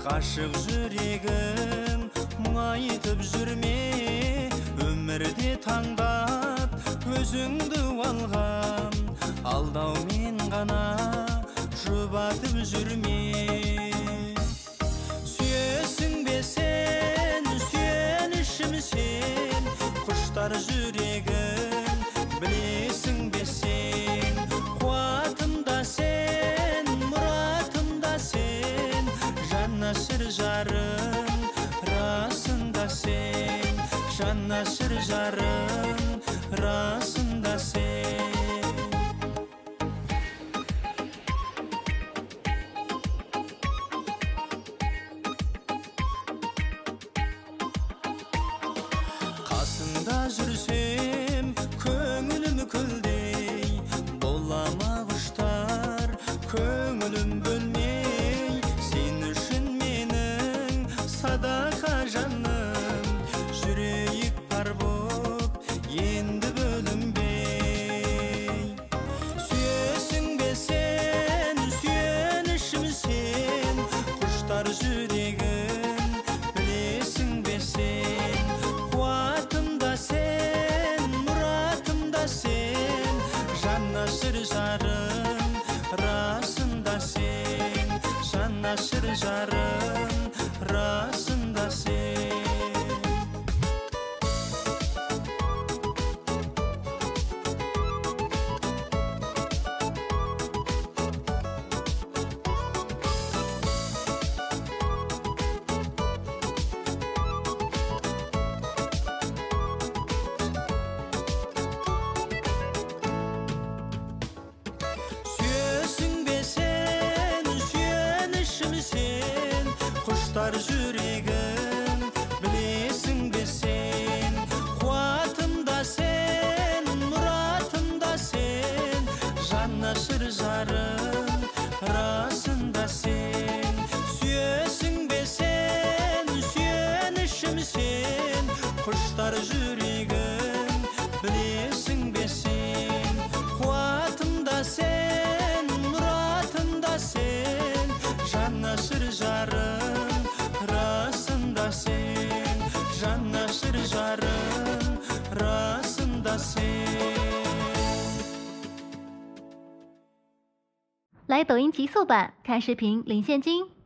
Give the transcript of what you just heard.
ғашық жүрегім мұңайтып жүрме, өмірде таңдап өзіңді алғам, алдаумен ғана жұбатып жүрме. Сүйесің бе сен, сүйенішім сен, құштар жүрегім, білесің бе сен, қуатымда сен, мұратымда сен, жанашыр жарым, расында сен, жанашыр жарым, расында сен. Қасында жүрсем, көңілім күлдей, болама құштар, көңілім бөлмей, сен үшін менің садақа жаным, жүрейік пар боп, енді бөлінбей. Сүйесің бе сен, сүйенішім сен, құштар жүрегім, білесің бе сен, қуатымда сен, мұратымда сен, жанашыр жарым, расында сен, жанашыр жарым, расында сен. Сүйесің бе сен, сүйенішім сен, құштар жүрегім, білесің бе сен, қуатымда сен, мұратымда сен, жанашыр жарым, расында сен. Сүйесің бе сен, сүйенішім сен, құштар жүрегім, білесің бе сен, қуатымда сен, мұратымда сен, жанашыр жарым, расында сен, жанашыр жарым, расында сен。来抖音极速版看视频领现金。